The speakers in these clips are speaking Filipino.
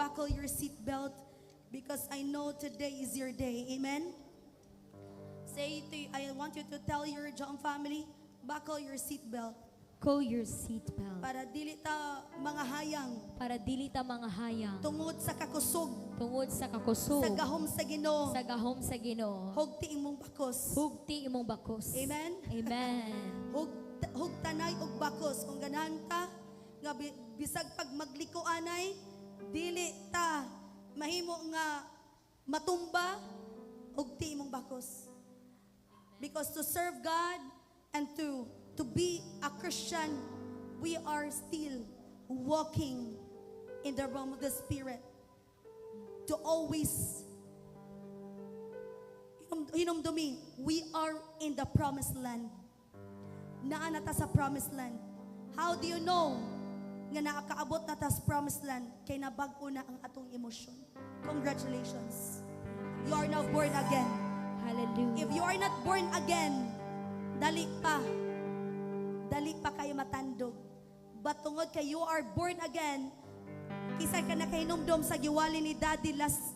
buckle your seatbelt because I know today is your day. Amen? I want you to tell your John family, buckle your seatbelt. Cool your seatbelt. Para dili ta mga hayang Para dili ta mga hayang. tungod sa kakusog, Tungod sa kakusog. sa gahom sa Ginoo, Sa gahom sa Ginoo. hugti imong bakos. Hugti imong bakos. Amen? Amen. Hugtanay og bakos kung ganahan ta nga bisag pag magliko anay dili ta mahimo nga matumba hugti imong bakos. Because to serve God and to be a Christian, we are still walking in the realm of the Spirit. To always, hinumdumi, we are in the promised land. Naa na ta sa promised land. How do you know nga nakakaabot na ta sa promised land? Kay nabag-o na ang atong emosyon. Congratulations. You are now born again. Hallelujah. If you are not born again, dali pa kayo matandog. But tungod kay you are born again, kisa ka na kahinumdom sa giwali ni Daddy last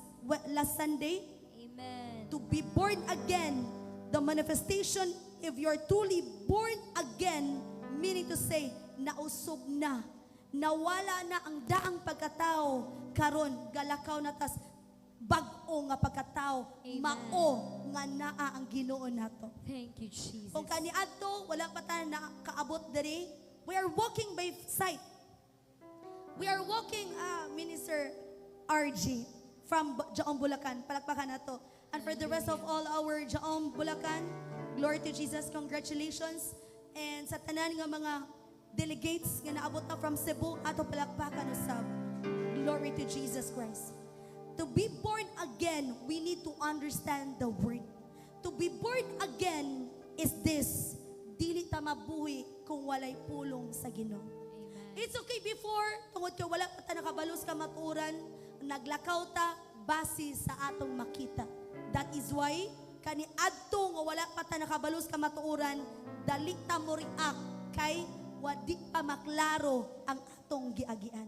Sunday, Amen. to be born again, the manifestation, if you're truly born again, meaning to say, nausog na, nawala na ang daang pagkatao, karon galakaw na tas, bag-o nga pagkatao, Amen. mao nga naa ang Ginoo nato. Thank you, Jesus. Kung kaniadto wala pa ta nakaabot diri, we are walking by sight. We are walking, Minister RG from Jaom Bulacan. Palakpakan nato. And for the rest of all our Jaom Bulacan, glory to Jesus, congratulations. And sa tanan nga mga delegates nga naabot na from Cebu, ato palakpakan usab. Glory to Jesus Christ. To be born again, we need to understand the word. To be born again is this: dili ta mabuhi kung walay pulong sa Ginoo. Amen. It's okay before, tungod kay wala pa ta nakabalos ka maturan, naglakaw ta base sa atong makita. That is why kani adto nga wala pa ta nakabalos ka maturan, dali ta mo react kay wadi pa maklaro ang atong giagian.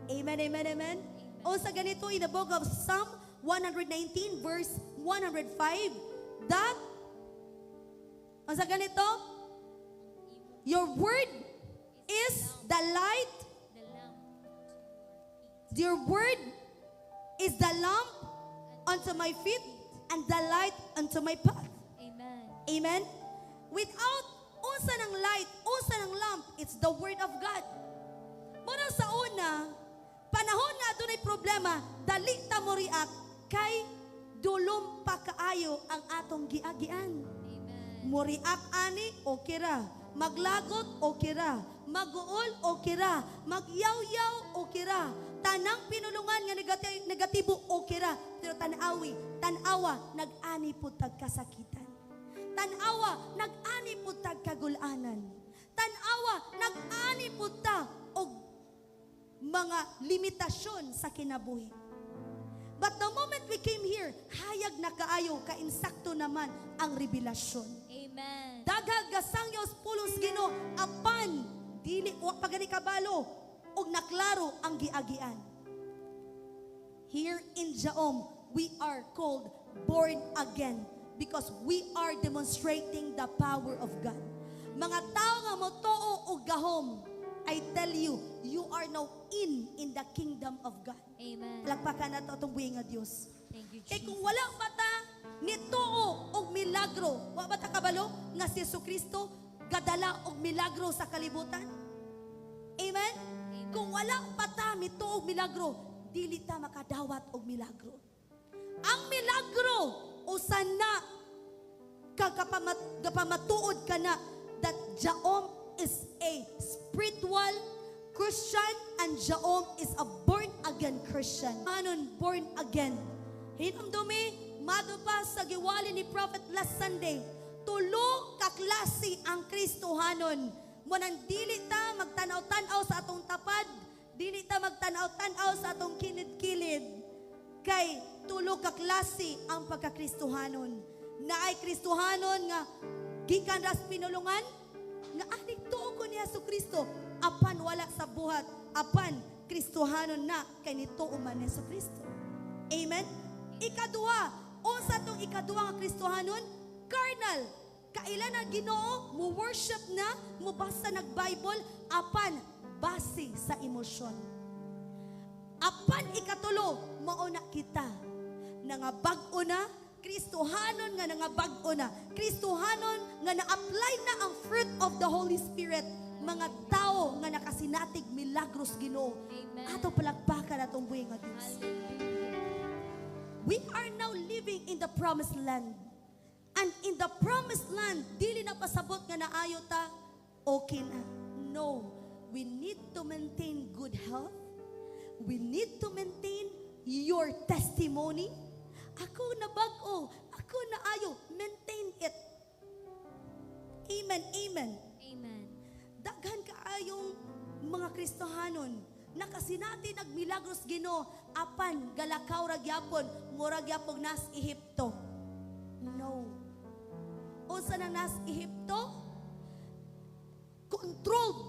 Amen, amen, amen. O sa ganito in the book of Psalm 119 verse 105, that o sa ganito, your word is the light. The lamp. Your word is the lamp unto my feet and the light unto my path. Amen. Amen? Without unsa ng light, unsa ng lamp, it's the word of God. Muna sa una, panahon nga dunay problema, dali ta mo react kay dulom pa kaayo ang atong giagian. Amen. Mo react ani, okay ra. Maglagot, okay ra. Maguol, okay ra. Magyaw-yaw, okay ra. Tanang pinulungan nga negatibo, okay ra. Pero tanawa, nag-ani po tag kasakitan. Tanawa, nag-ani po tag kagulanan. Tanawa, nag-ani po ta og mga limitasyon sa kinabuhi. But the moment we came here, hayag na kaayo, kainsakto naman ang revelasyon. Amen. Daghag gasangyos pulos Ginoo apan dili wa pagani kabalo og naklaro ang giagian. Here in Jaom, we are called born again because we are demonstrating the power of God. Mga tao nga motuo og gahom, I tell you, you are now in the kingdom of God. Amen. Palakpakan nato atong buhi nga Dios. Thank you, Kay kung Jesus. wala pa ta nituo og milagro, wa ba ta kabalo nga si Jesucristo gadala og milagro sa kalibutan? Amen? Kung wala pa ta mituo og milagro, dili ta makadawat og milagro. Ang milagro usa na kapamatuod ka na that Jaom is a spiritual Christian and Jaom is a born again Christian. Anon born again? Hinumdumi, madupa sa giwali ni Prophet last Sunday, tulo ka klase ang Kristohanon. Munang dili ta magtanaw-tanaw sa atong tapad, dili ta magtanaw-tanaw sa atong kilid-kilid. Kay tulo ka klase ang pagka-Kristohanon. Naay Kristohanon nga gikan ras pinulungan, nga adik tuo ko ni Jesucristo, apan wala sa buhay buhat apan Kristohanon na kay nito uman ni Kristo. Amen. Ikaduha, unsa tong ikaduha nga Kristohanon? Carnal. Kailan ang Ginoo mo worship na, mo basa nag-Bible apan base sa emosyon. Apan ikatulo, mao na kita nga bag-o na Kristohanon nga nangabag-o na. Kristohanon nga na-apply na ang fruit of the Holy Spirit. Mga tao nga nakasinatig milagros Ginoo. Amen. Ato palakpakan atong buhi nga Dios. Hallelujah. We are now living in the promised land. And in the promised land, dili na pasabot nga naayo ta, okay na. No. We need to maintain good health. We need to maintain your testimony. Ako na bag-o, ako na ayo, maintain it. Amen, amen. Amen. Daghan kaayong mga Kristohanon nakasinati nagmilagros Ginoo apan galakaw ra gyapon mura gyapon nas Ehipto. No. Unsa na nas Ehipto? Controlled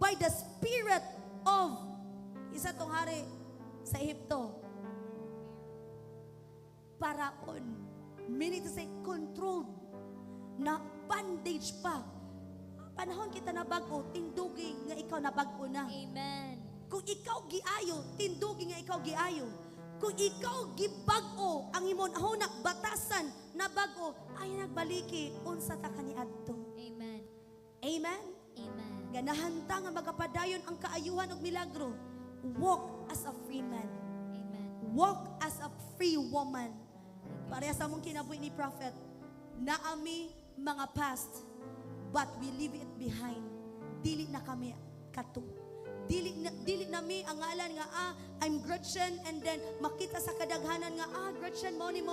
by the spirit of isa tong hari sa Ehipto. Paraon. Meaning to say, controlled. Na bandage pa. Panahon kita na bago, tindugi nga ikaw na bago na. Amen. Kung ikaw giayo, tindugi nga ikaw giayo. Kung ikaw gibago, ang imon ahona batasan na bago, ay nagbaliki, unsa ta kaniadto. Amen. Amen? Amen. Ganahan ta nga magapadayon ang kaayuhan og milagro. Walk as a free man. Amen. Walk as a free woman. Pareha sa mong kinabuhi ni prophet, naami mga past, but we leave it behind. Dili na kami kato. Dili na mi ang ngalan nga, I'm Gretchen, and then makita sa kadaghanan nga, Gretchen, money.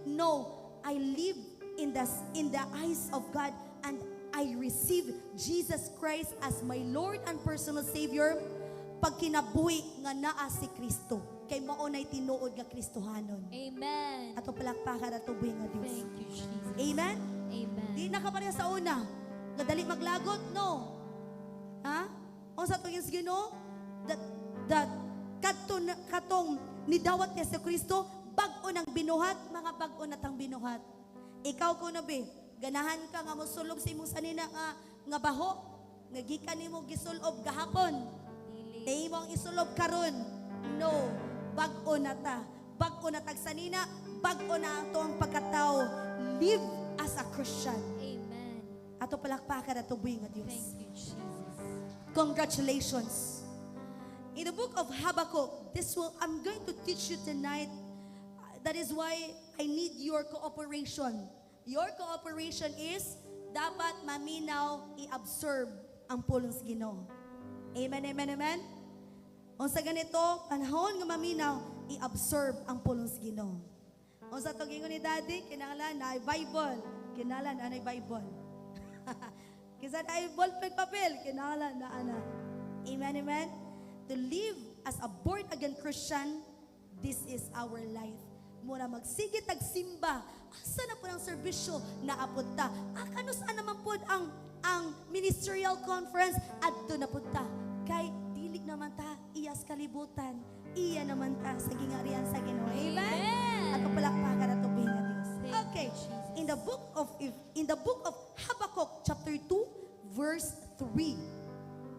No, I live in the eyes of God, and I receive Jesus Christ as my Lord and personal Savior pag kinabuhi nga naa si Kristo. Kay mao nay tinuod nga Kristohanon. Amen. Ato palakpakan ato buhi nga Dios. Thank you, Jesus. Amen? Amen. Di na ka pareha sa una. Nga dali maglagot? No. Ha? O sa itong Ginoo, that katong nidawat niya sa Kristo, bag-o ng binuhat, mga bag-o na tang binuhat. Ikaw ko na be, ganahan ka nga mosulob sa imong sanina nga baho, nga gikan nimo gisulob gahapon. Dili mo ang isulob karon. No, bag-o na ta. Bag-o na tag sanina, bag-o na ato ang pagkatao. Live as a Christian. Amen. Ato palakpakan ato buhi nga Dios. Thank you, Jesus. Congratulations. In the book of Habakkuk, I'm going to teach you tonight. That is why I need your cooperation. Your cooperation is dapat maminaw i-observe ang pulong sa Ginoo. Amen, amen, amen. O sa ganito, panahon nga maminaw, i-observe ang pulong sa Ginoo. O sa tugingon ni Daddy, kinahanglan na ay Bible. Kinahanglan na ay Bible. Kisa na ay ballpen papel, kinahanglan na ana. Amen, amen. To live as a born-again Christian, this is our life. Muna magsigit simba. Asa na po ang serbisyo na apunta? Kano saan naman po ang ministerial conference? Adto na punta. Kay dili naman ta iyas kalibutan. Iya naman ta sa gingarian sa Ginoo. Amen. Amen. Ato palakpakan ato buhi nga Dios. Thank Okay. you, Jesus. In the book of Habakkuk chapter 2 verse 3.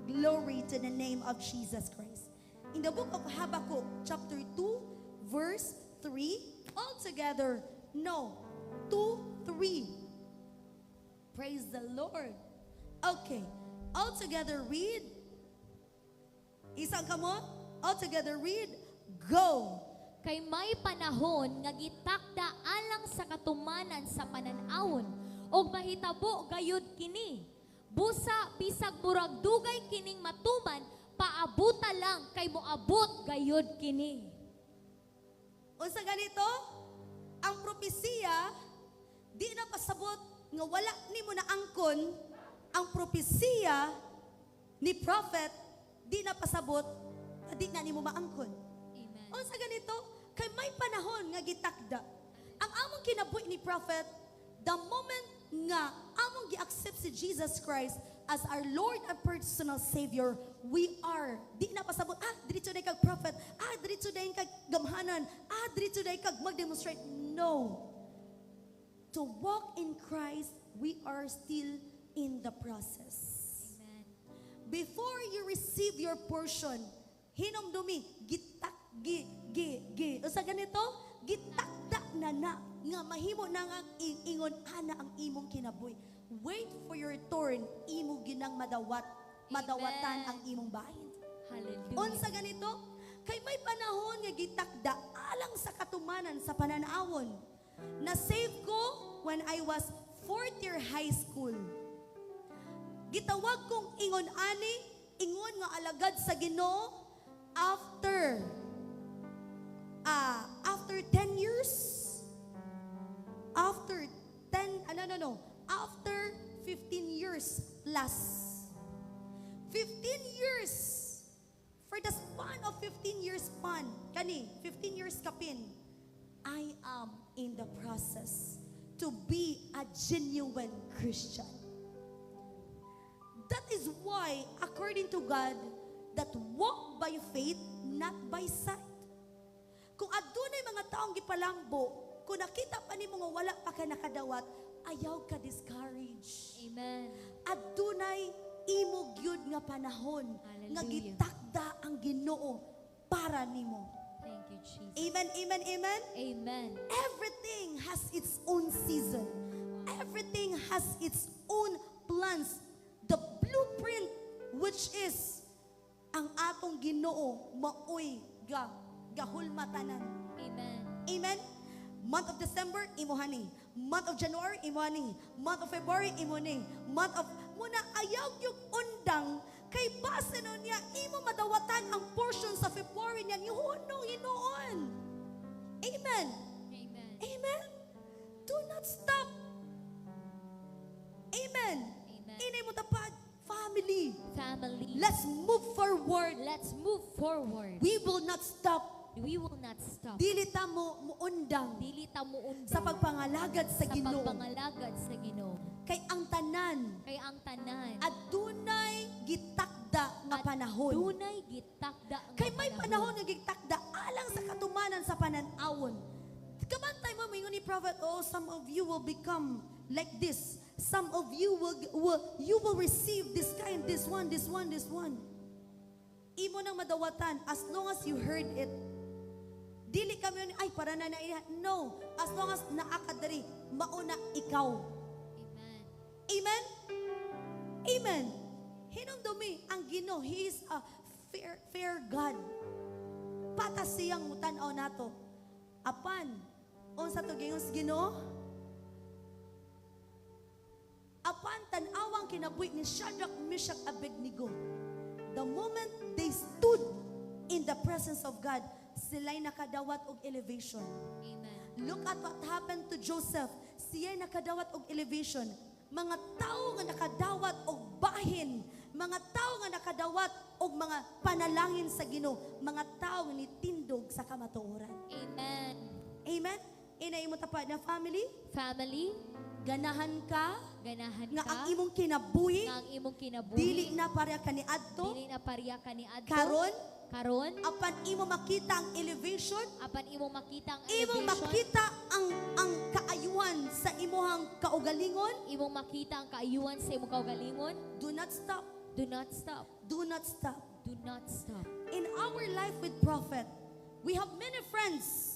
Glory to the name of Jesus Christ. In the book of Habakkuk chapter 2 verse 3, all together, no, 2, 3. Praise the Lord. Okay, all together read. Isang kamo, all together read. Go. Kay may panahon nga gitakda alang sa katumanan sa panan-awon og mahitabo gayud kini. Busa bisag murag dugay kining matuman, paabuta lang kay moabot gayud kini. Unsa ganito? Ang propesiya di na pasabot nga wala nimo na angkon. Ang propesiya ni prophet di na pasabot nga di na nimo maangkon. Amen. Unsa ganito? Kay may panahon nga gitakda. Ang among kinabuhi ni prophet, the moment nga among gi-accept si Jesus Christ, as our Lord and personal Savior, we are, di na pasabot, diretso na kag prophet, diretso na kag gamhanan, diretso na kag mag-demonstrate. No. To walk in Christ, we are still in the process. Amen. Before you receive your portion, hinumdumi, sa ganito, gitakda na nga mahimo na nga ingon ana ang imong kinabuhi. Wait for your turn, imo ginang madawatan ang imong bahin. Hallelujah. Unsa ganito? Kay may panahon nga gitakda alang sa katumanan sa pananawon. Na-save ko when I was fourth year high school. Gitawag kong ingon ani, ingon nga alagad sa Ginoo after 10 years. After 15 years plus. 15 years. For the span of 15 years span, 15 years kapin, I am in the process to be a genuine Christian. That is why, according to God, that walk by faith, not by sight. Kung adunay mga taong gipalambo, kung nakita pa nimo nga wala pa ka nakadawat, ayaw ka discourage. Amen. Adunay imo gyud nga panahon nga Hallelujah. gitakda ang Ginoo para nimo. Thank you, Jesus. Amen, amen, amen. Amen. Everything has its own season. Everything has its own plans. The blueprint, which is ang atong Ginoo maoy gahulmatanan. Amen. Amen. Month of December, imuhani. Month of January, imuhani. Month of February, imuhani. Month of muna ayaw yung undang kay base nun niya imo madawatan ang portion sa February niya ihunong hinuon. Amen. Amen. Amen. Do not stop. Amen. Amen. Inay mo tapad, family. Family. Let's move forward. Let's move forward. We will not stop. We will not stop. Dili ta mo muundang Dili ta mo undang sa pagpangalagad sa sa Ginoo. pagpangalagad sa Ginoo. Kay ang tanan Kay ang tanan adunay gitakda nga at panahon. dunay gitakda nga Kay may panahon nga gitakda alang sa katumanan sa pananawon. Kabantay mo mingon ni prophet, some of you will become like this. Some of you will receive this kind, this one. Imo nang madawatan as long as you heard it. Dili kami yun, ay para na naiha. No, as long as naakadari, mauna ikaw. Amen. Amen? Amen. Hinumdumi ang Ginoo, He is a fair God. Patas siyang mutanaw nato. Apan, unsa to gingos Ginoo? Apan tanawang kinabuhi ni Shadrach, Meshach, Abednego. The moment they stood in the presence of God, sila'y nakadawat og elevation. Amen. Look at what happened to Joseph. Siya'y nakadawat og elevation. Mga tao nga nakadawat og bahin, mga tao nga nakadawat og mga panalangin sa Ginoo, mga tao nga nitindog sa kamatuoran. Amen. Amen. Inay mo tapad na family, Family, ganahan ka ganahan nga ka ang imong kinabuhi nga ang imong kinabuhi. dili na pareha kaniadto Dili na pariya kaniadto. karon Apan imo makita ang elevation, imong makita ang imo elevation. makita ang kaayuhan sa imuhang kaugalingon. Imong makita ang kaayuhan sa imong kaugalingon. Do not stop. Do not stop. Do not stop. Do not stop. In our life with prophet, we have many friends.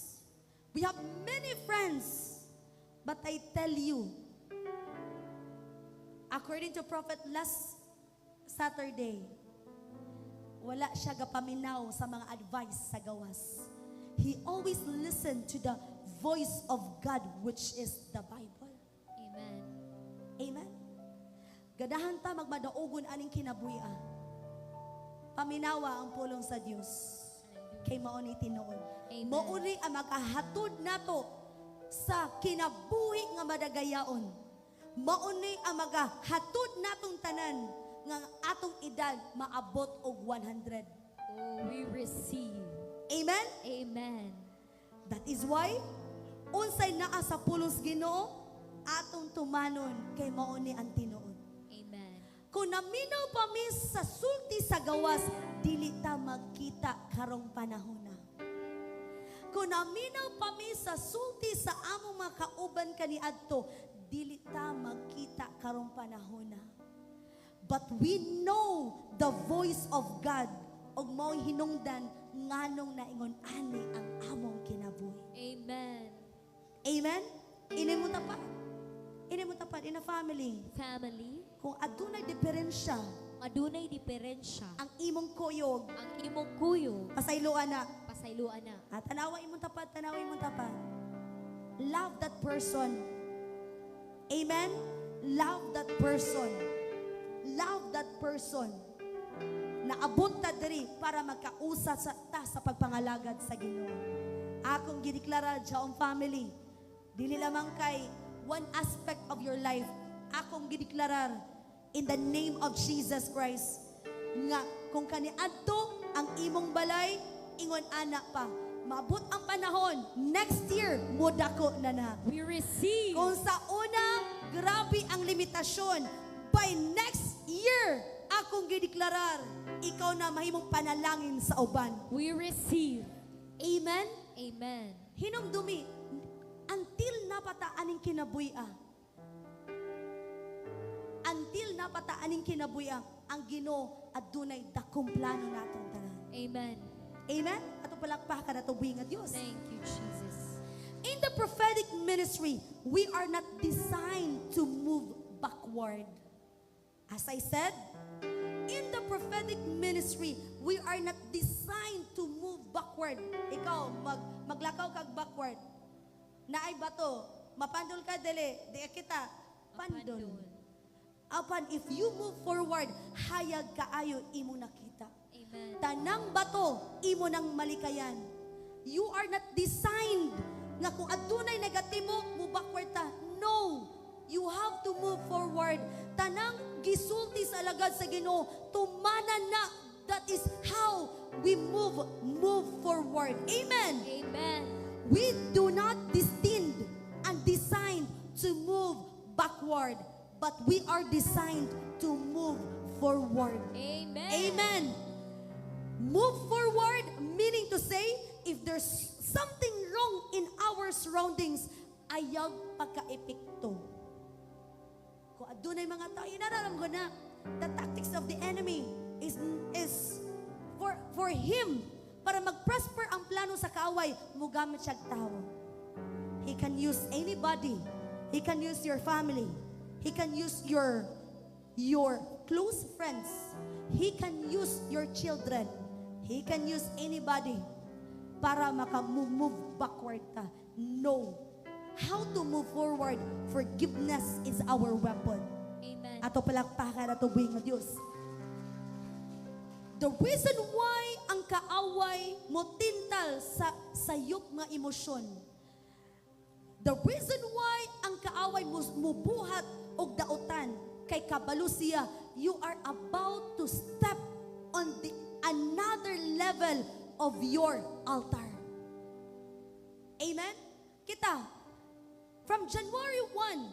We have many friends. But I tell you, according to prophet last Saturday, wala siya gapaminaw sa mga advice sa gawas. He always listened to the voice of God, which is the Bible. Amen. Amen. Gadahan ta magmadaogon aning kinabuhi. Paminawa ang pulong sa Dios. Kay mao ni tinuod. Amen. Mao ni ang makahatod nato sa kinabuhi nga madagayaon. Mao ni ang magahatod natong tanan nga atong edad maabot og 100. Oh, we receive. Amen. Amen. That is why unsay naa sa pulong sa Ginoo atong tumanon kay mao ni ang tinuod. Amen. Kung naminaw pa mi sa sulti sa gawas, dili ta magkita karong panahon na. Kung naminaw pa mi sa sulti sa among mga kauban kaniadto, dili ta magkita karong panahon na. But we know the voice of God, og mao'y hinungdan nganong naingon ani ang among kinabuhi. Amen. Amen? Ini mo tapat. Ini mo tapat in a family. Family, Kung adunay diferensya adunay diferensya. ang imong kuyog, Ang imong kuyo, pasayloan na. pasayloan na. At tanawa imong tapat, tanawa imong tapat. Love that person. Amen? Love that person. Love that person. Naabot ta diri para magkausa sa ta sa pagpangalagad sa Ginoo. Akong gideklara jaong family, dili lamang kay one aspect of your life. Akong gideklara in the name of Jesus Christ nga kung kaniadto ang imong balay, ingon anak pa, maabot ang panahon, next year, modako na na. We receive. Kung sa una, grabe ang limitasyon, by next year, akong gideklarar, ikaw na mahimong panalangin sa uban. We receive. Amen? Amen. Hinumdumi, until napataaning kinabuya. Until napataaning kinabuya, ang Ginoo adunay dakong plano natong tanan. Amen. Amen? Ato palakpakan ato buhi nga Dios. Thank you, Jesus. In the prophetic ministry, we are not designed to move backward. As I said, in the prophetic ministry, we are not designed to move backward. Ikaw, maglakaw kag backward. Naay bato, mapandol ka dili, di kita, pandol. Apan, if you move forward, hayag kaayo imo nakita. Amen. Tanang bato, imo nang malikayan. You are not designed nga kung adunay negatibok, mo backward ta. No! You have to move forward. Tanang gisulti sa alagad sa Ginoo, tumana na. That is how we move forward. Amen! Amen. We do not destined and designed to move backward, but we are designed to move forward. Amen. Amen. Move forward, meaning to say, if there's something wrong in our surroundings, ayag pagka-epekto. Kung adunay mga tao, inararam ko na, the tactics of the enemy is for him, para mag-prosper ang plano sa kaaway, mugamit siya tao. He can use anybody. He can use your family. He can use your close friends. He can use your children. He can use anybody para maka-move backward ta. No. How to move forward? Forgiveness is our weapon. Amen. Ato palakpakan ato buhing nga Diyos. The reason why ang kaaway mo tintal sa sayop nga emosyon. The reason why ang kaaway mo mubuhat og dautan kay kabalo siya, you are about to step on the another level of your altar. Amen? Kita, from January 1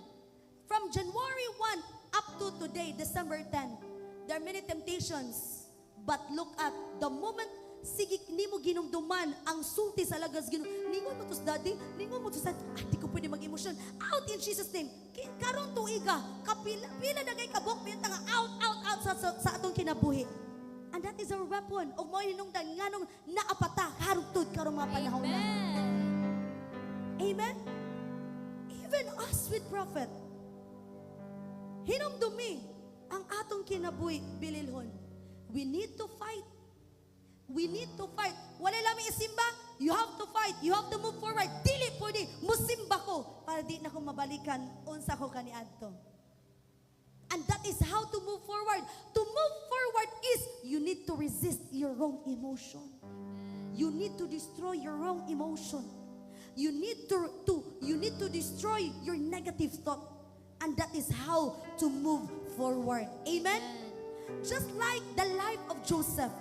up to today, December 10, there are many temptations. But look at the moment sige nimo ginumduman ang sulti sa lagas Ginoo. Ningon mo tos daddy, ningon mo tos daddy. Di ko pwede mag-emosyon. Out in Jesus name. Karon tuiga, pila na kay kabok pinta nga out sa atong kinabuhi. And that is our weapon. Og mao hinungdan nganong naapata harugtod karong mga panahon na. Amen. Amen? Even us with prophet, hinumdumi ang atong kinabuhi bililhon. We need to fight. We need to fight. Wala lang isimba, you have to fight. You have to move forward. Dili pwede, musimba ko para di na ko mabalikan unsa ko kaniadto. And that is how to move forward. To move forward is you need to resist your wrong emotion. You need to destroy your wrong emotion. You need to destroy your negative thought. And that is how to move forward. Amen? Just like the life of Joseph.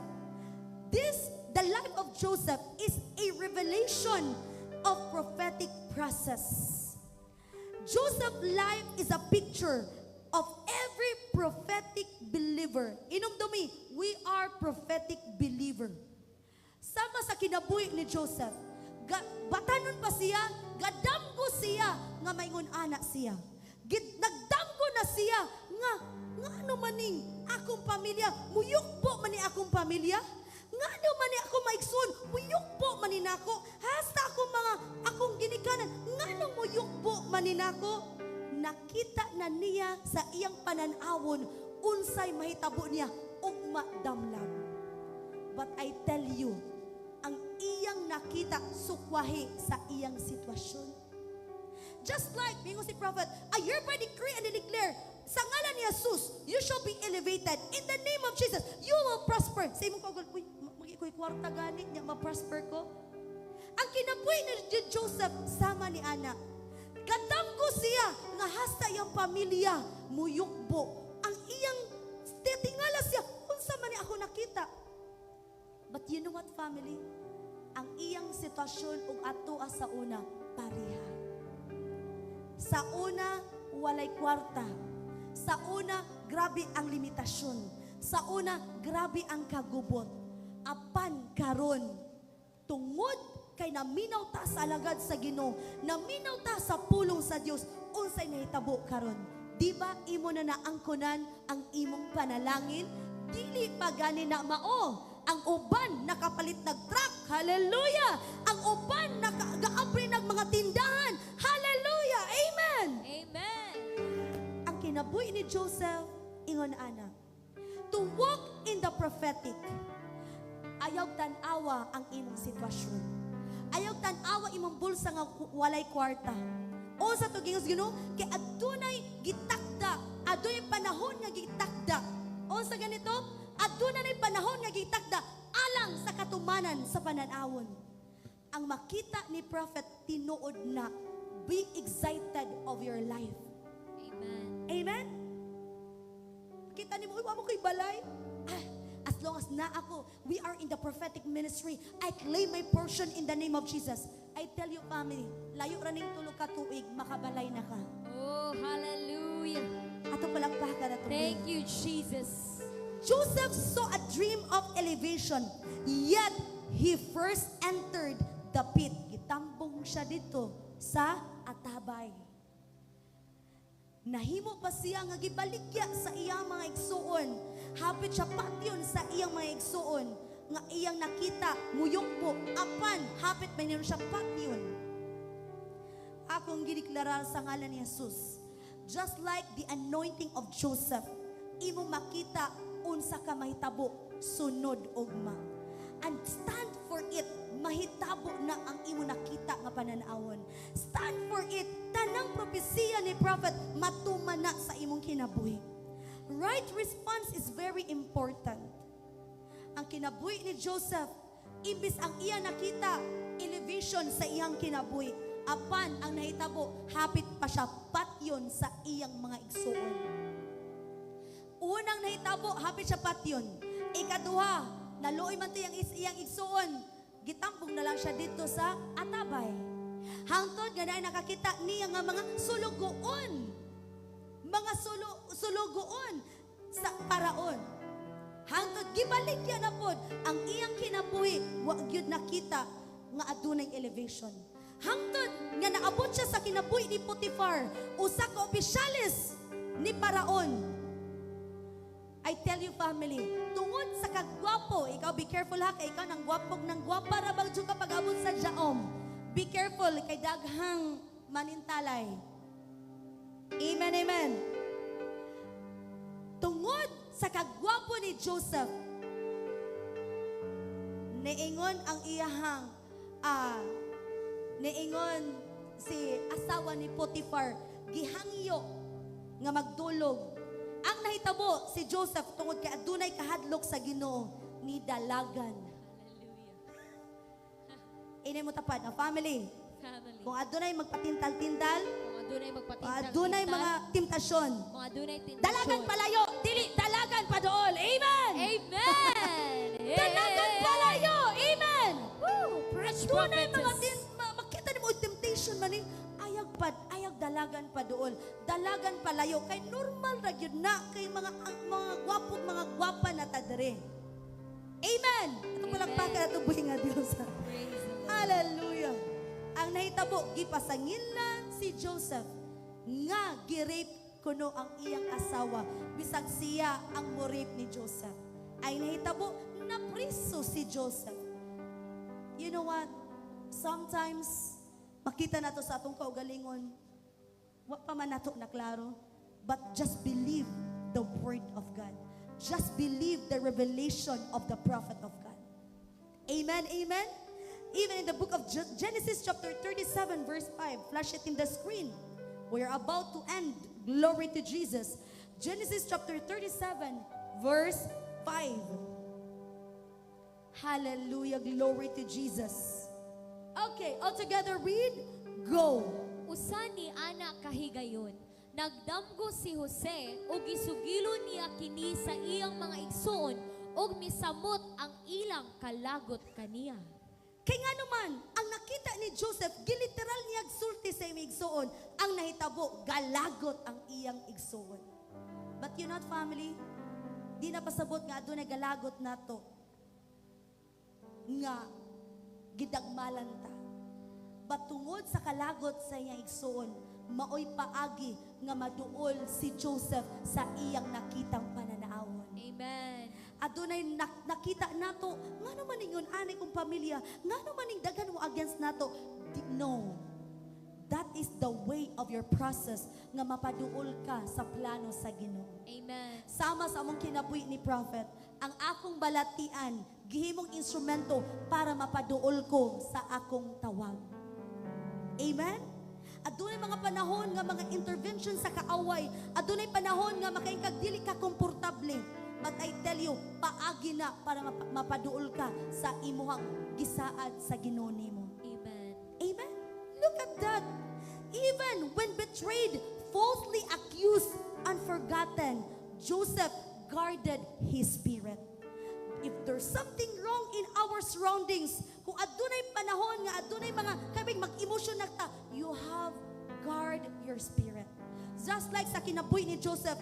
The life of Joseph is a revelation of prophetic process. Joseph's life is a picture of every prophetic prophetic believer. Inumdumi, we are prophetic believer. Sama sa kinabuhi ni Joseph, batanon pa siya, gadamgo siya, nga maingon anak siya. Nagdamgo na siya, nga ano maning akong pamilya, muyukpo mani akong pamilya, nga ano mani akong maigsoon, muyukpo mani nako, hasta akong ginikanan, nga ano muyukpo mani nako. Nakita na niya sa iyang pananawon, unsay mahitabo niya, ugma damlam. But I tell you, ang iyang nakita sukwahi sa iyang sitwasyon. Just like, mingo si prophet, I hereby decree and declare, sa ngalan ni Jesus, you shall be elevated. In the name of Jesus, you will prosper. Sa imong kagul, uy, magikoy kwarta ganit niya, ma-prosper ko. Ang kinabuhi ni Joseph, sama ni Ana. Kadamgo siya, nga hasta iyang pamilya, muyukbo. Ang iyang, tingala siya, unsa man ni ako nakita. But you know what, family? Ang iyang sitwasyon ug atoa sa una, pareha. Sa una, walay kwarta. Sa una, grabe ang limitasyon. Sa una, grabe ang kagubot. Apan karon, tungod kay naminaw ta sa alagad sa Ginoo, naminaw ta sa pulong sa Dios, unsay nahitabo karon? Di ba imo na naangkonan ang imong panalangin? Dili pa gani na mao. Ang uban nakapalit nag truck, hallelujah. Ang uban nagaabri nag mga tindahan, hallelujah, amen. Amen. Ang kinabuhi ni Joseph, ingon ana, to walk in the prophetic, ayaw tanawa ang imong sitwasyon. Ayaw tanawa imong bulsa nga walay kwarta. O sa tugingos Ginoo, kay adunay gitakda, adunay panahon nga gitakda. O sa ganito, adunay panahon nga gitakda alang sa katumanan sa pananawon. Ang makita ni prophet tinuod na, be excited of your life. Amen. Amen? Kita ni mo, mo ko'y balay. As long as na ako, we are in the prophetic ministry, I claim my portion in the name of Jesus. I tell you, family, layo raning tulog ka tuig, makabalay na ka. Oh, hallelujah. Ato palakpakan na to. Thank you, Jesus. Joseph saw a dream of elevation, yet he first entered the pit. Gitambong siya dito sa atabay. Nahimo pa siya nga gibaligya sa iyang mga igsuon. Hapit siya patyon sa iyang mga igsuon nga iyang nakita muyukpo apan hapit may niyo siya patyon. Akong gideklara sa ngalan ni Jesus, just like the anointing of Joseph, imo makita unsa ka mahitabo sunod ugma. And stand for it, mahitabo na ang imo nakita nga pananawon. Stand for it, tanang propesiya ni prophet matuman na sa imong kinabuhi. Right response is very important. Ang kinabuhi ni Joseph, imbis ang iya nakita elevation sa iyang kinabuhi, apan ang nahitabo hapit pa siya patyon sa iyang mga igsuon. Unang nahitabo hapit siya patyon. Ikaduha, naluoy man to iyang igsuon, gitambong na lang siya dito sa atabay. Hangtod nga na nakakita niya nga mga sulugoon. Mga sulugoon sa paraon. Hangtod gibaligya na pod ang iyang kinabuhi, wa gyud nakita nga adunay elevation. Hangtod nga naabot siya sa kinabuhi ni Potiphar, usa ka opisyalis ni paraon. I tell you, family, tungod sa kagwapo, ikaw be careful ha, kay ikaw nang gwapog nang gwapa ra bang ka pag-abot sa jaom. Be careful kay daghang manintalay. Amen, amen. Tungod sa kagwapo ni Joseph, niingon ang iyahang niingon si asawa ni Potiphar, gihangyo nga magdulog. Ang nahitabo si Joseph tungod kay adunay kahadlok sa Ginoo ni dalagan. Hallelujah. Inay mo tapad ang family. Family. Kung adunay magpatintal-tintal, Kung adunay kung magpatintal. adunay mga temptasyon, Kung adunay tintasyon. dalagan palayo, dili dalagan pa dool. Amen. Amen. Dalagan palayo. Amen. Woo! Preach, Adunay mga prophetess. makita ni mo temptation man ni ayag dalagan pa dool, dalagan pa layo kay normal ra gyud na kay mga gwapog mga gwapa na ta dere. Amen. Ato Amen. palakpakan ato buhi nga Dios. Praise the Lord. Hallelujah. Ang nahitabo gipasangilan si Joseph nga gi-rape kuno ang iyang asawa bisag siya ang mo-rape ni Joseph. Ay nahitabo na priso si Joseph. You know what? Sometimes makita nato sa atong kaugalingon wa pa man nato na klaro, but just believe the word of God. Just believe the revelation of the prophet of God. Amen, amen. Even in the book of Genesis chapter 37 verse 5, flash it in the screen. We're about to end. Glory to Jesus. Genesis chapter 37 verse 5. Hallelujah, glory to Jesus. Okay, all together read, go. Usa ni ana kahigayon, nagdamgo si Jose ug gisugilo niya kini sa iyang mga igsoon ug misamot ang ilang kalagot kaniya. Kay nga naman, ang nakita ni Joseph, giliteral niya sulti sa iyang igsoon, ang nahitabo, galagot ang iyang igsoon. But you not family, di na pasabot nga doon ay galagot nato nga gidagmalan ta. But tungod sa kalagot sa iyang igsoon, maoy paagi nga maduol si Joseph sa iyang nakitang pananaawon. Amen. Adunay nakita nato, nga naman ingon anay kong pamilya, nga naman ing daghan mo against nato. No. That is the way of your process nga mapaduol ka sa plano sa Ginoo. Amen. Sama sa among kinabuhi ni prophet, ang akong balatian, gihimong instrumento para mapaduol ko sa akong tawag. Amen? Adunay mga panahon nga mga intervention sa kaaway, adunay panahon nga makaingkag dili ka komportable. But I tell you, paagi na para mapaduol ka sa imuhang gisaad sa Ginoo nimo. Amen. Amen? Look at that. Even when betrayed, falsely accused, and forgotten, Joseph guarded his spirit. If there's something wrong in our surroundings, kung adunay panahon nga adunay mga kabing mag-emotion na ta, you have guard your spirit. Just like sa kinabuhi ni Joseph,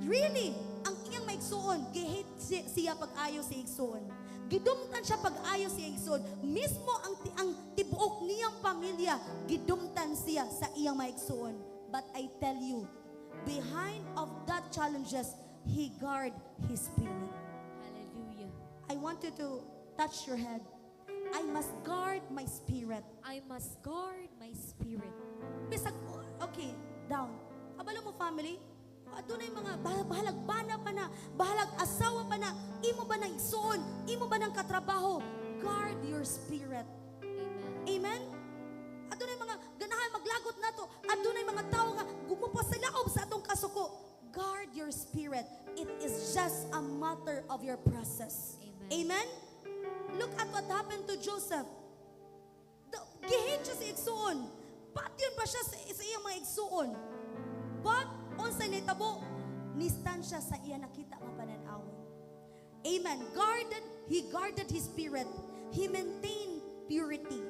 really, ang iyang maigsuon, gihit siya pag-ayo sa igsuon. Gidumtan siya pag-ayo sa igsuon. Mismo ang tibuok niyang pamilya, gidumtan siya sa iyang maigsuon. But I tell you, behind of that challenges, he guard his spirit. Hallelujah. I want you to touch your head. I must guard my spirit. I must guard my spirit. Bisag, okay, down. Kabalo mo family, adunay mga bahalag bana pa na, bahalag asawa pa na, imo ba ng igsoon, imo ba ng katrabaho, guard your spirit. Amen. Amen? Adunay mga ganahan maglagot nato, adunay mga tao nga gumupas sa laob sa atong kasuko. Guard your spirit. It is just a matter of your process. Amen. Amen? Look at what happened to Joseph. Gihit siya sa igsuon. Patyon pa siya sa iyang mga igsuon. But, unsay nitabo, nistan siya sa iya nakita nga pananaw. Amen. He guarded his spirit. He maintained purity.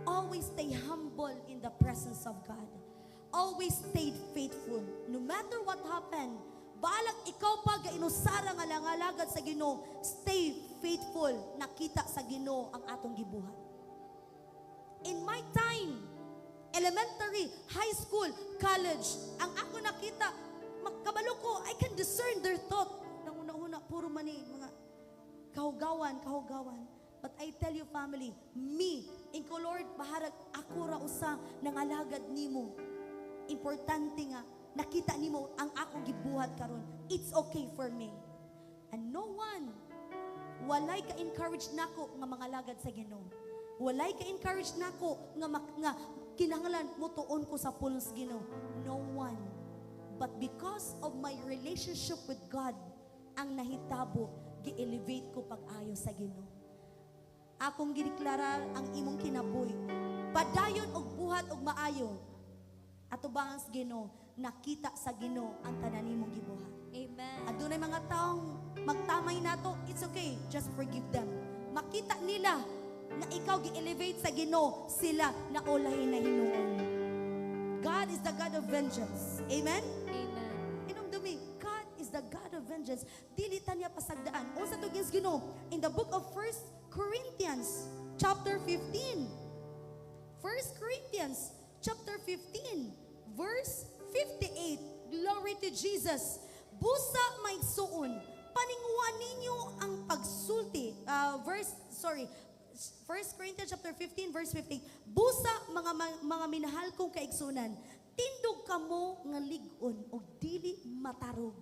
Always stay humble in the presence of God. Always stayed faithful. No matter what happened, balag ikaw pa gainusara nga langalagad sa Ginoo, stay faithful. Nakita sa Ginoo ang atong gibuhat. In my time, elementary, high school, college, ang ako nakita, makabalo ko, I can discern their thought. Nang una-una, puro mani, mga kahugawan. But I tell you family, me, inko Lord, baharag ako ra usa nangalagad nimo. Importante nga, nakita nimo ang akong gibuhat karon. It's okay for me. And no one, walay ka-encourage nako nga mangalagad sa Ginoo. Walay ka-encourage nako nga kinahanglan mo tuon ko sa pulong sa Ginoo. No one. But because of my relationship with God, ang nahitabo, gi-elevate ko pag-ayo sa Ginoo. Akong gideklara ang imong kinabuhi. Padayon og buhat og maayo. Atubang sa Ginoo, nakita sa Ginoo ang tanan nimong gibuhat. Amen. Adunay mga taong magtamay nato, it's okay, just forgive them. Makita nila na ikaw gi-elevate sa Ginoo, sila na ulahin na hinuon. God is the God of vengeance. Amen? Amen. Inumdumi, God is the God of vengeance. Dili ta niya pasagdaan. Unsa to gins Ginoo? In the book of 1 Corinthians chapter 15. 1 Corinthians chapter 15 verse 58. Glory to Jesus. Busa may suon. Paninguan ninyo ang pagsulti. 1 Corinthians chapter 15 verse 15. Busa mga minahal kong kaigsunan, tindog kamo nga ligon o dili matarog.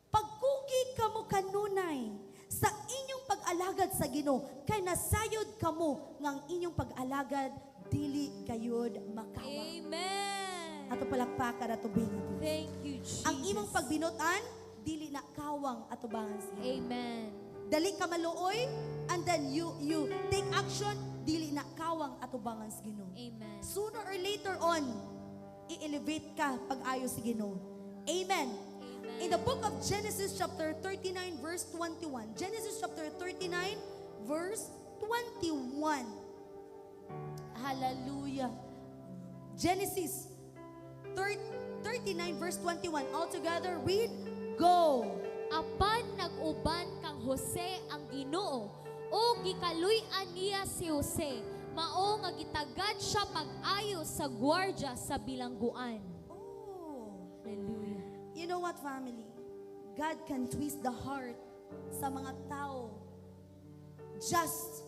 Pagkugi kamo kanunay sa inyong pag-alagad sa Ginoo, kay nasayod kamo nga ang inyong pag-alagad dili kayod makawa. Amen. Ato palakpakan ato bingat. Thank you, Jesus. Ang imong pagbinutan dili na kawang atubangan sa Ginoo. Amen. Dali ka maluoy and then you take action dili na kawang atubangan sa Ginoo. Amen. Sooner or later on i-elevate ka pag-ayo sa Ginoo. Amen. Amen. In the book of Genesis chapter 39 verse 21. Genesis chapter 39 verse 21. Hallelujah. Genesis 39 verse 21. All together read, go. Apan nag-uban kang Jose ang Ginoo o gikaluy-an niya si Jose mao nga gitagad siya pag-ayo sa gwardya sa bilangguan. Oh. Hallelujah. You know what, family? God can twist the heart sa mga tao just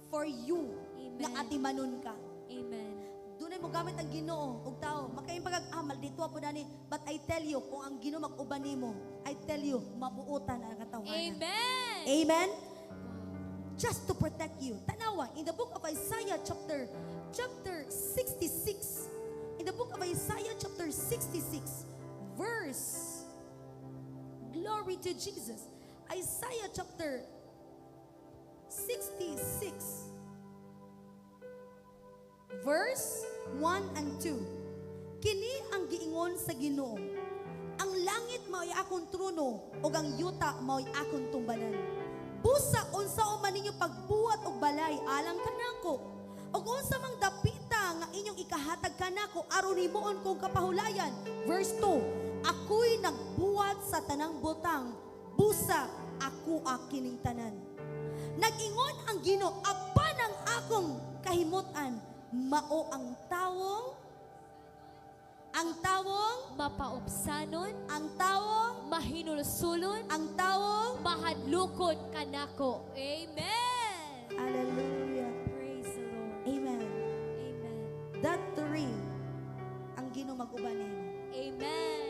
for you Amen. nga atimanon ka. Amen. Dunay mo gamit ang Ginoo og tao. Makaing pag-amal dito po dani. But I tell you, kung ang Ginoo mag-uban nimo, I tell you, mabuutan ang katawanan. Amen. Amen. Just to protect you. Tanawa, in the book of Isaiah chapter 66. In the book of Isaiah chapter 66 verse, glory to Jesus. Isaiah chapter 66 verse 1 and 2. Kini ang giingon sa Ginoo. Ang langit mao'y akong trono ug ang yuta mao'y akong tumbanan. Busa unsa man ninyo pagbuhat og balay alang kanako. Ug unsa mang dapita nga inyong ikahatag kanako aron himuon kong kapahulayan. Verse 2. Ako'y nagbuhat sa tanang butang. Busa ako kining tanan. Nag-ingon ang Ginoo, apan ang akong kahimutan mao ang tawong Mapaubsanon, ang tawong mahinulsulon, ang tawong mahadlukod kanako. Amen. hallelujah. Praise the Lord. Amen. Amen. That three ang Ginoo mag-uban nimo. Amen.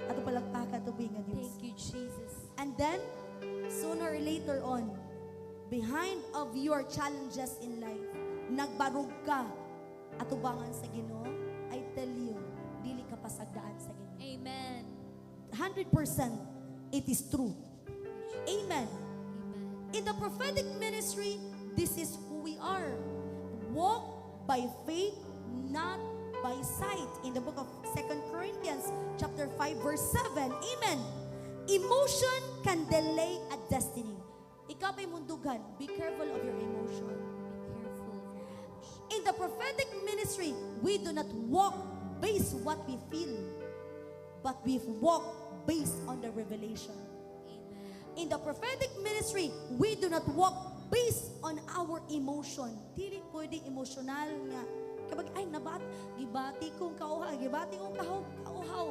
Ato palakpakan tubingan Dios. Thank you, Jesus. And then sooner or later on, behind of your challenges in life, nagbarug ka atubangan sa Ginoo. I tell you, dili ka pasagdaan sa Ginoo. Amen. 100% it is true. Amen. Amen. In the prophetic ministry, this is who we are. Walk by faith, not by sight. In the book of 2 Corinthians chapter 5 verse 7. Amen. Emotion can delay a destiny. Ikaw may mundugan. Be careful of your emotion. Be careful of your emotion. In the prophetic ministry, we do not walk based what we feel, but we walk based on the revelation. Amen. In the prophetic ministry, we do not walk based on our emotion. Dili pwede emotional nga. Kapag, ay, gibati kong kauhaw, gibati kong kauhaw.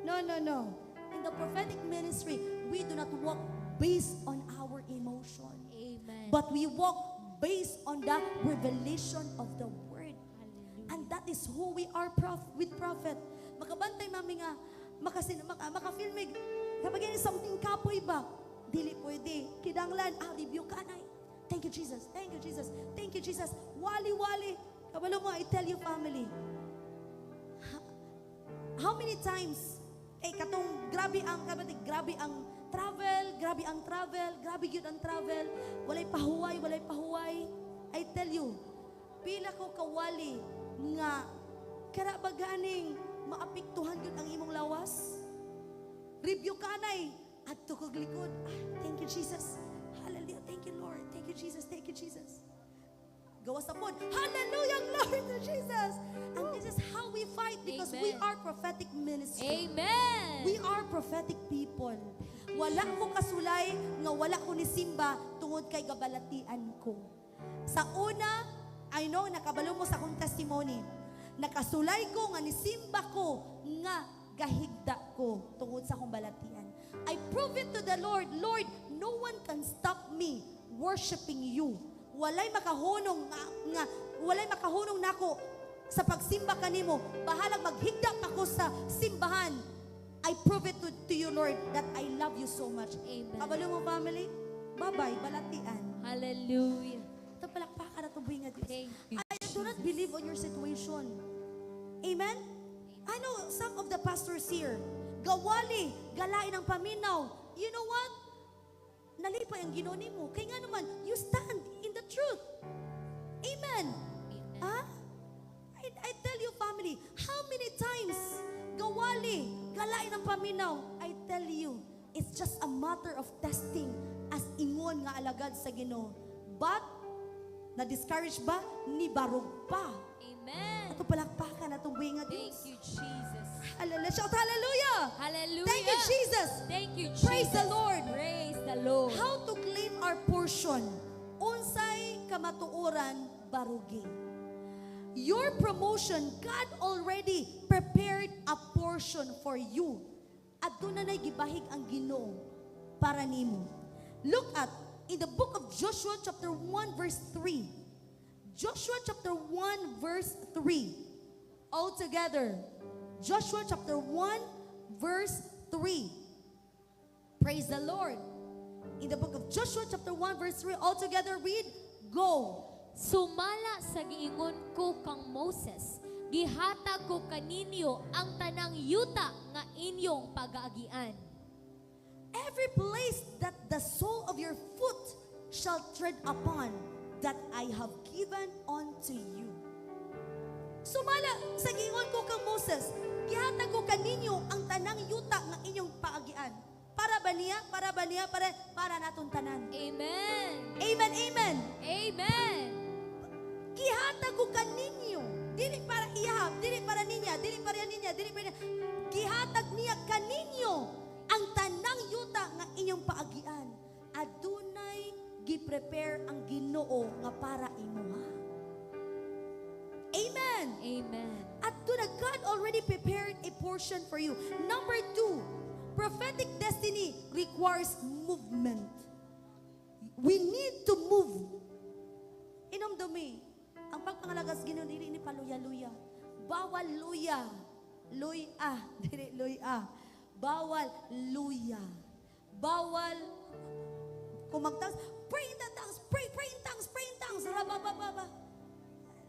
No, no, no. In the prophetic ministry, we do not walk based on our emotion. Amen. But we walk based on the revelation of the word. Hallelujah. And that is who we are with prophet. Makabantay mami nga, makafeel may, kapag yan something kapoy ba? Dili pwede. Kidanglan, review kanay. Thank you, Jesus. Thank you, Jesus. Thank you, Jesus. Wali. Kabalo mo, I tell you, family. How many times, katong grabe ang travel, grabe yun ang travel, walay pahuway. I tell you, pila ko kawali nga karabaganing maapektuhan yun ang imong lawas. Review kanay at tukog likod. Thank you, Jesus. Hallelujah. Thank you, Lord. Thank you, Jesus. Thank you, Jesus. gawas sa pod. Hallelujah, glory to Jesus. And this is how we fight because we Amen. are prophetic ministry. Amen. We are prophetic people. Wala ko kasulay nga wala ko ni Simba tungod kay gabalatian ko. Sa una, I know nakabalo mo sa akong testimony. Nakasulay ko nga ni Simba ko nga gahigda ko tungod sa akong balatian. I prove it to the Lord, Lord, no one can stop me worshiping you. Walay makahunong walay makahunong nako sa pagsimba kanimo. Bahalag maghigda ako sa simbahan. I prove it to you, Lord, that I love you so much. Amen. Kabalo mo, family? Bye-bye, balatian. Hallelujah. Ito palakpakan na tubuhin nga Diyos. Thank you, I do not believe on your situation. Amen? I know some of the pastors here, gawali, galain ang paminaw. You know what? Nalipay ang ginoni mo. Kaya nga naman, you stand in the truth. Amen. Ha? I tell you, family, how many times gawali, galain ang paminaw, I tell you, it's just a matter of testing as ingon nga alagad sa Ginoo. But, na-discourage ba? Ni barog pa. Amen. Ato palakpakan na itong buhay nga Thank Diyos. you, Jesus. Hallelujah. Shout hallelujah. Hallelujah. Thank you, Jesus. Thank you, Jesus. Praise the Lord. Praise the Lord. How to claim our portion. Unsay kamatuoran barugi. Your promotion, God already prepared a portion for you. At doon na gibahig ang Ginoo para nimo. Look at in the book of Joshua chapter 1 verse 3. Joshua chapter 1 verse 3. All together. Joshua chapter 1 verse 3. Praise the Lord. In the book of Joshua chapter 1 verse 3, all together read, go. Sumala sa giingon ko kang Moses, gihatag ko kaninyo ang tanang yuta nga inyong pag-aagian. Every place that the sole of your foot shall tread upon, that I have given unto you. Sumala sa giingon ko kang Moses, gihatag ko kaninyo ang tanang yuta nga inyong paagian. Para ba niya? Para ba niya? Para naton tanan. Amen. Amen, amen. Amen. Gihatag ko kaninyo. Dili para iyahap, dili para niya, dili para niya, dili para niya. Gihatag niya kaninyo ang tanang yuta nga inyong paagian. Adunay gi-prepare ang Ginoo nga para imuha. Amen. Amen. At doon God already prepared a portion for you. Number 2, prophetic destiny requires movement. We need to move. Inomdumi, ang pagpangalagas Ginoo dili ni paluya-luya. Bawal luya. Luya, dili luya. Bawal luya. Bawal kumagtas, pray in the tongues, pray in tongues, pray in tongues. Rabababa.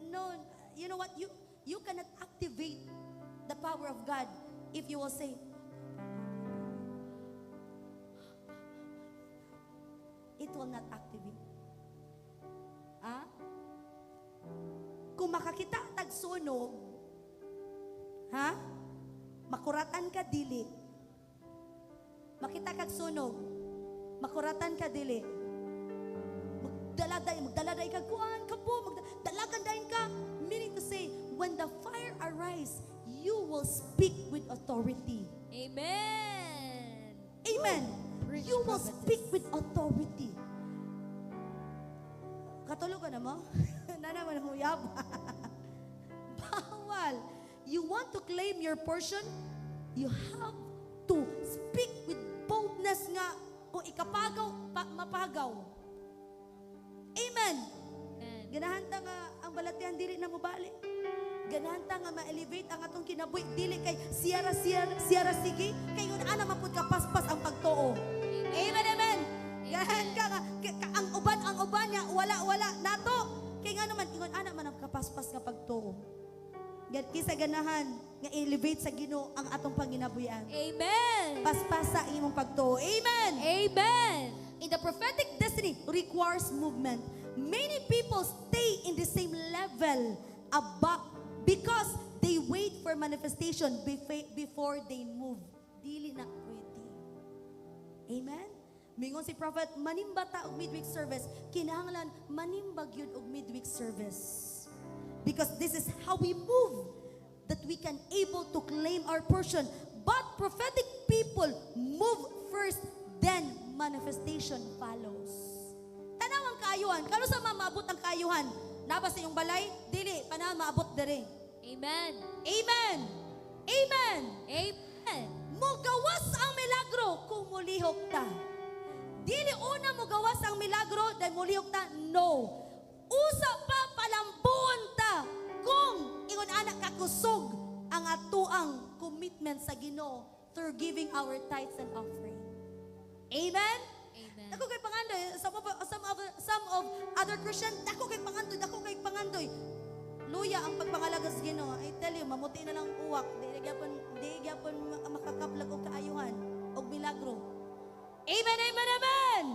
No, you know what? You cannot activate the power of God if you will say, it will not activate. Ah? Kung makakita tag sunog, ha? Makuratan ka dili. Makita kag sunog, makuratan ka dili. Magdaladay ka kuan ka po, magdalagan dahin ka. Meaning to say, when the fire arise, you will speak with authority. Amen. Amen. Preach, You will prophetess. speak with authority. Katulog ka na mo? Nana mo na huyab. Bawal. You want to claim your portion? You have to speak with boldness nga kung ikapagaw, mapagaw. Amen. Amen. Ganahanta nga ang balatihan dili na mubali. Ganahanta nga ma-elevate ang atong kinabuhi dili kay siyara sige kay yun ana mapud ka paspas ang pagtuo. Amen, amen. Gahan ka nga ang uban niya wala nato. Kay nga naman ingon ana man ang kapaspas nga pagtuo. Kisa ganahan nga elevate sa Ginoo ang atong panginabuhian. Amen. Paspasa imong pagtuo. Amen. Amen. In the prophetic destiny requires movement. Many people stay in the same level because they wait for manifestation before they move. Dili na pwede. Amen? Mingon si prophet, manimbata og midweek service. Kinahanglan manimbag yun og midweek service. Because this is how we move, that we can able to claim our portion. But prophetic people move first, then manifestation follows. Tanaw ang kaayuhan. Kano sa maabot ang kaayuhan? Naba sa iyong balay? Dili, panahon maabot dere. Amen. Amen. Amen. Amen. Mugawas ang milagro kung mulihok ta. Dili una mugawas ang milagro dahil mulihok ta. No. Usa pa palambuon ta kung ingon anak kakusog ang atuang commitment sa Ginoo through giving our tithes and offering. Amen. Amen. Dako kay pangandoy, some of other Christian, dako kay pangandoy. Luya ang pagpangalaga sa Ginoo. I tell you, mamuti na lang uwak. Di gyapon makakaplag og kaayuhan og milagro. Amen, amen, amen.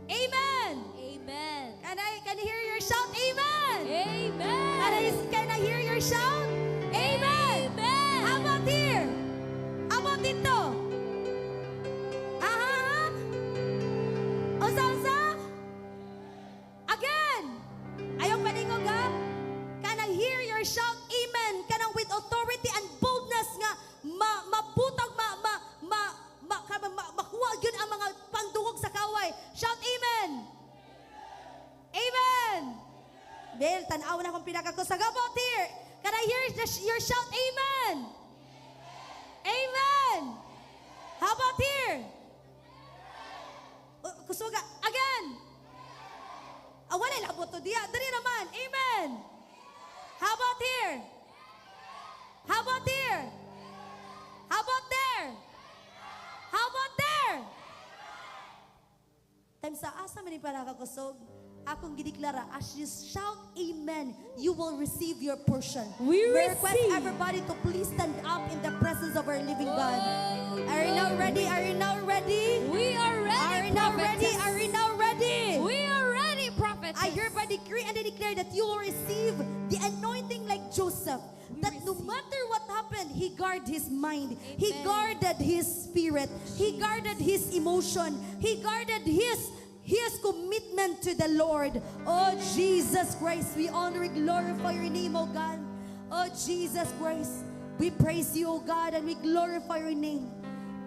Amen. Amen. Can I hear your shout? Amen. Amen. Can I hear your shout? Amen. Amen. How about here? How about dito? Aha. Usa. Again. Ayaw paningog ha? Can I hear your shout? Amen. Kanang with authority and boldness nga mabutag makuha yun ang mga pangdungog sa kaway. Shout amen. Amen. Bel, tanaw na kung pinakakusag. How about here? Can I hear your shout amen? Amen. How about here? Kusuga. Again. Wala labot to diya. Dali naman. Amen. How about here? How about here? How about there? How about there? Time sa asa man ni para kakusog, akong gideklara, as you shout amen, you will receive your portion. We request receive. everybody to please stand up in the presence of our living God. Are you now ready? Are you now ready? We are ready. Are you now ready? prophetess. Are you now ready? We are ready, prophet. I hereby decree and I declare that you will receive the anointing like Joseph. That no matter what happened, he guarded his mind. He Amen. guarded his spirit. He guarded his emotion. He guarded his commitment to the Lord. Oh, Jesus Christ, we honor and glorify your name, oh God. Oh, Jesus Christ, we praise you, oh God, and we glorify your name.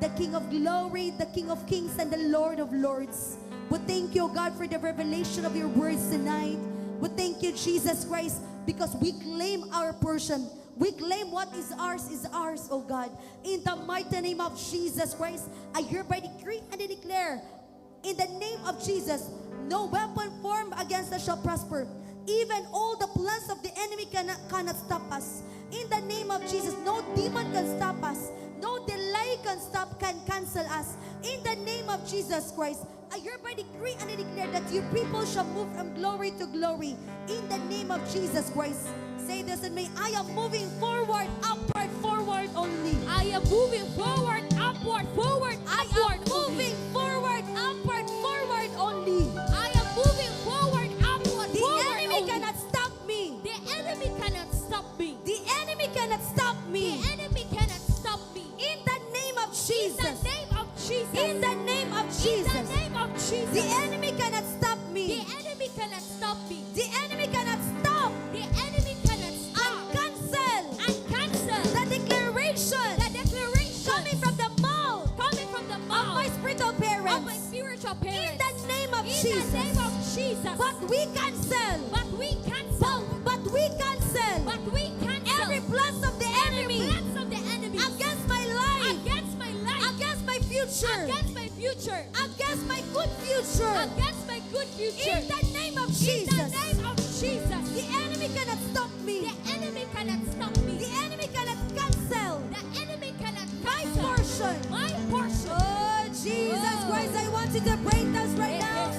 The King of glory, the King of kings, and the Lord of lords. We thank you, oh God, for the revelation of your words tonight. We thank you, Jesus Christ, because we claim our portion. We claim what is ours, oh God. In the mighty name of Jesus Christ, I hereby decree and I declare, in the name of Jesus, no weapon formed against us shall prosper. Even all the plans of the enemy cannot stop us. In the name of Jesus, no demon can stop us. No delay can cancel us. In the name of Jesus Christ, I hereby decree and I declare that you people shall move from glory to glory. In the name of Jesus Christ. Say this and may I am moving forward, upward, forward only. I am moving forward, upward, forward, I upward. am moving forward, upward, forward only. I am moving forward, upward, The forward. enemy only. cannot stop me. The enemy cannot stop me. The enemy cannot stop The me. enemy cannot stop me. In the name of In Jesus. the name of Jesus. In the name of In Jesus. the name of Jesus. The enemy cannot stop The me. enemy cannot stop me. The enemy cannot stop The enemy cannot stop. and cancel And cancel the declaration the declaration coming from the mouth coming from the of mouth my spiritual of my parents. spiritual In parents. the name of In Jesus. the name of Jesus. But we cancel. But we cancel. But we cancel But we cancel every plans of the enemy plans of the enemy against my life, against my life, against my future, against my future, against my good future. against my good future. In the name of In Jesus. the name of Jesus. The enemy cannot stop me. The enemy cannot stop me. The enemy cannot cancel The enemy cannot my cancel portion. my portion. Oh, Jesus Christ, I want you to break us right now.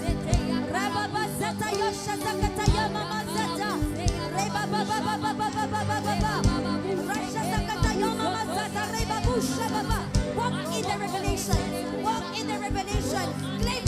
Rababazata yosha zakataya mamazata. Rebabababababababababa. Rasha zakataya mamazata. Rebabusha baba. Walk in the revelation. Walk in the revelation. Claim